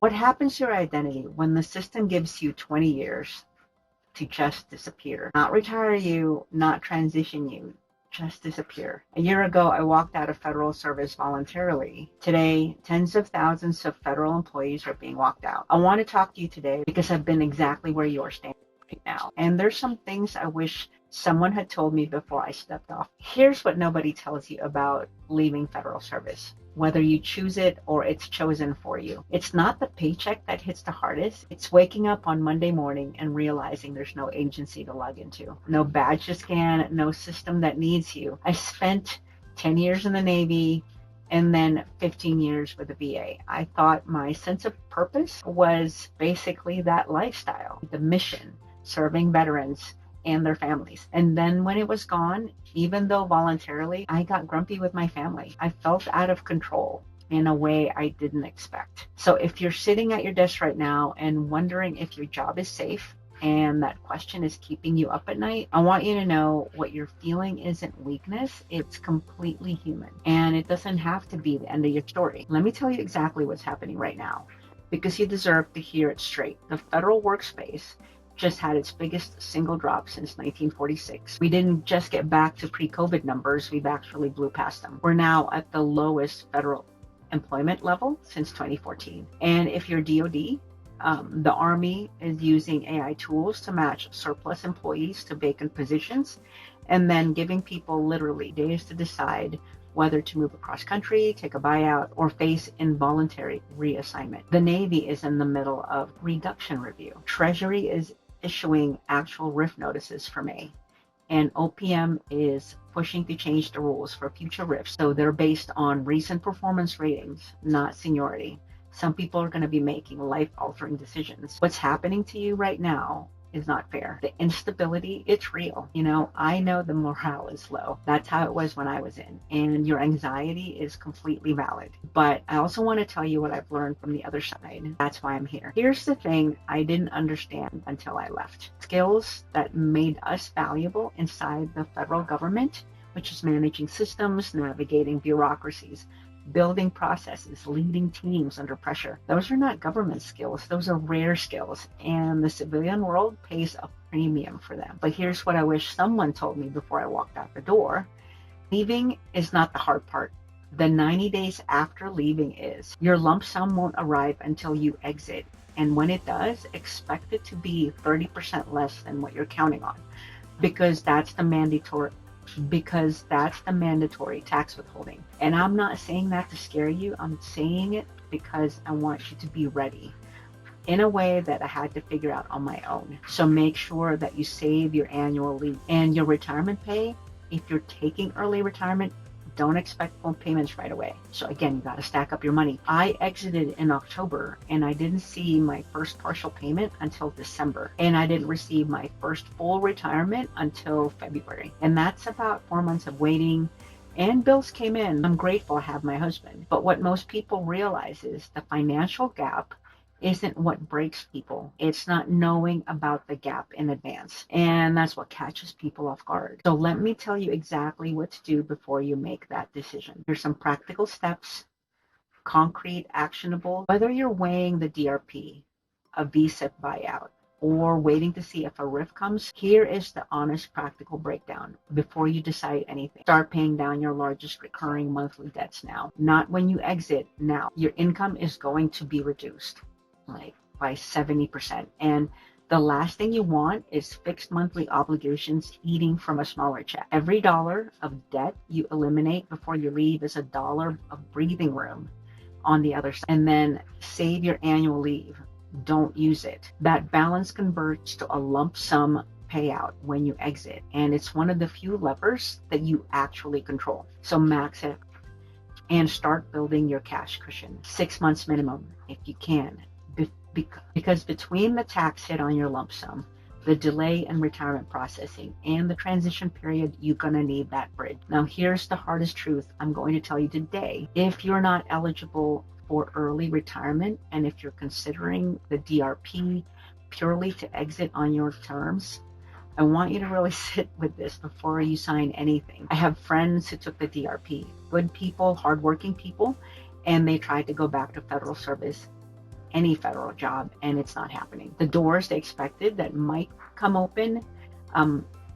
What happens to your identity when the system gives you 20 years to just disappear? Not retire you, not transition you, just disappear. A year ago, I walked out of federal service voluntarily. Today, tens of thousands of federal employees are being walked out. I want to talk to you today because I've been exactly where you are standing right now. And there's some things I wish someone had told me before I stepped off. Here's what nobody tells you about leaving federal service, whether you choose it or it's chosen for you. It's not the paycheck that hits the hardest. It's waking up on Monday morning and realizing there's no agency to log into, no badge to scan, no system that needs you. I spent 10 years in the Navy and then 15 years with the VA. I thought my sense of purpose was basically that lifestyle, the mission, serving veterans and their families. And then when it was gone, even though voluntarily, I got grumpy with my family. I felt out of control in a way I didn't expect. So if you're sitting at your desk right now and wondering if your job is safe and that question is keeping you up at night, I want you to know what you're feeling isn't weakness. It's completely human. And it doesn't have to be the end of your story. Let me tell you exactly what's happening right now, because you deserve to hear it straight. The federal workspace just had its biggest single drop since 1946. We didn't just get back to pre-COVID numbers, we've actually blew past them. We're now at the lowest federal employment level since 2014. And if you're DoD, the Army is using AI tools to match surplus employees to vacant positions, and then giving people literally days to decide whether to move across country, take a buyout, or face involuntary reassignment. The Navy is in the middle of reduction review. Treasury is issuing actual RIF notices for May, and OPM is pushing to change the rules for future RIFs so they're based on recent performance ratings, not seniority. Some people are going to be making life-altering decisions. What's happening to you right now is not fair. The instability, it's real. You know, I know the morale is low. That's how it was when I was in. And your anxiety is completely valid. But I also want to tell you what I've learned from the other side. That's why I'm here. Here's the thing I didn't understand until I left. Skills that made us valuable inside the federal government, which is managing systems, navigating bureaucracies, building processes, leading teams under pressure. Those are not government skills. Those are rare skills, and the civilian world pays a premium for them. But here's what I wish someone told me before I walked out the door. Leaving is not the hard part. The 90 days after leaving is. Your lump sum won't arrive until you exit, and when it does, expect it to be 30% less than what you're counting on, because that's the mandatory tax withholding. And I'm not saying that to scare you. I'm saying it because I want you to be ready in a way that I had to figure out on my own. So make sure that you save your annual leave and your retirement pay. If you're taking early retirement, don't expect full payments right away. So again, you got to stack up your money. I exited in October and I didn't see my first partial payment until December. And I didn't receive my first full retirement until February. And that's about 4 months of waiting. And bills came in. I'm grateful I have my husband. But what most people realize is the financial gap isn't what breaks people. It's not knowing about the gap in advance. And that's what catches people off guard. So let me tell you exactly what to do before you make that decision. Here's some practical steps, concrete, actionable. Whether you're weighing the DRP, a VSIP buyout, or waiting to see if a RIF comes, here is the honest, practical breakdown before you decide anything. Start paying down your largest recurring monthly debts now. Not when you exit, now. Your income is going to be reduced by 70%. And the last thing you want is fixed monthly obligations eating from a smaller check. Every dollar of debt you eliminate before you leave is a dollar of breathing room on the other side. And then save your annual leave. Don't use it. That balance converts to a lump sum payout when you exit. And it's one of the few levers that you actually control. So max it and start building your cash cushion. 6 months minimum if you can. Because between the tax hit on your lump sum, the delay in retirement processing, and the transition period, you're going to need that bridge. Now, here's the hardest truth I'm going to tell you today. If you're not eligible for early retirement, and if you're considering the DRP purely to exit on your terms, I want you to really sit with this before you sign anything. I have friends who took the DRP, good people, hardworking people, and they tried to go back to federal service. any federal job, and it's not happening. The doors they expected that might come open,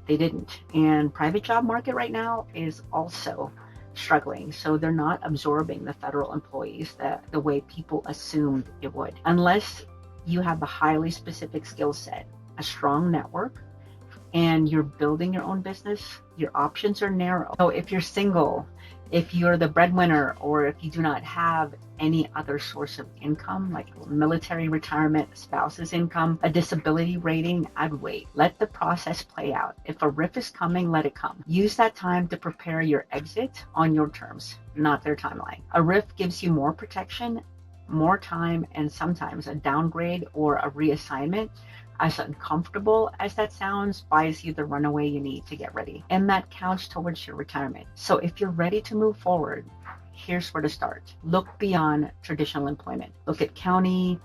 they didn't. And private job market right now is also struggling. So they're not absorbing the federal employees the way people assumed it would. Unless you have a highly specific skill set, a strong network, and you're building your own business, your options are narrow. So if you're single, if you're the breadwinner, or if you do not have any other source of income, like military retirement, spouse's income, a disability rating, I'd wait. Let the process play out. If a RIF is coming, let it come. Use that time to prepare your exit on your terms, not their timeline. A RIF gives you more protection, more time, and sometimes a downgrade or a reassignment. As uncomfortable as that sounds, buys you the runaway you need to get ready. And that counts towards your retirement. So if you're ready to move forward, here's where to start. Look beyond traditional employment. Look at county,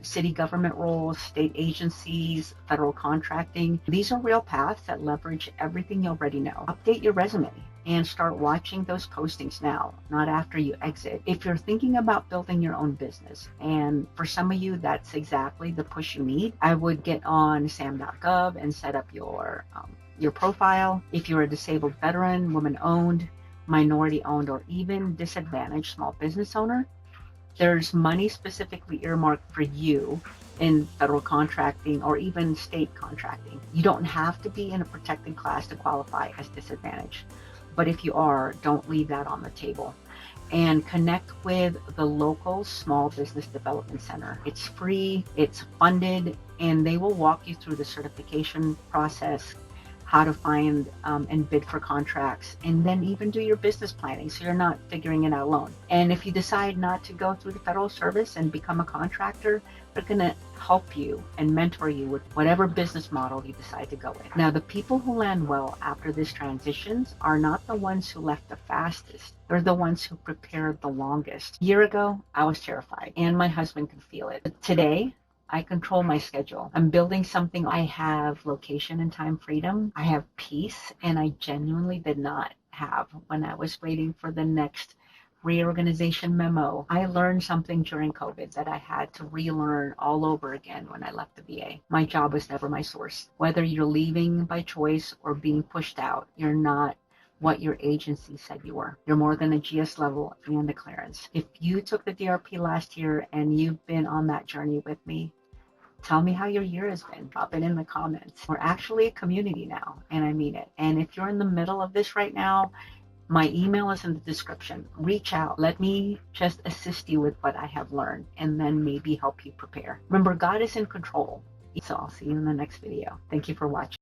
city government roles, state agencies, federal contracting. These are real paths that leverage everything you already know. Update your resume and start watching those postings now, not after you exit. If you're thinking about building your own business, and for some of you, that's exactly the push you need, I would get on sam.gov and set up your profile. If you're a disabled veteran, woman-owned, minority-owned, or even disadvantaged small business owner, there's money specifically earmarked for you in federal contracting or even state contracting. You don't have to be in a protected class to qualify as disadvantaged. But if you are, don't leave that on the table. And connect with the local Small Business Development Center. It's free, it's funded, and they will walk you through the certification process, how to find and bid for contracts, and then even do your business planning so you're not figuring it out alone. And if you decide not to go through the federal service and become a contractor, they're going to help you and mentor you with whatever business model you decide to go with. Now, the people who land well after this transitions are not the ones who left the fastest. They're the ones who prepared the longest. A year ago, I was terrified, and my husband could feel it. But today, I control my schedule. I'm building something. I have location and time freedom. I have peace, and I genuinely did not have when I was waiting for the next reorganization memo. I learned something during COVID that I had to relearn all over again when I left the VA. My job was never my source. Whether you're leaving by choice or being pushed out, you're not what your agency said you were. You're more than a GS level and a clearance. If you took the DRP last year and you've been on that journey with me, tell me how your year has been. Drop it in the comments. We're actually a community now, and I mean it. And if you're in the middle of this right now, my email is in the description. Reach out. Let me just assist you with what I have learned and then maybe help you prepare. Remember, God is in control. So I'll see you in the next video. Thank you for watching.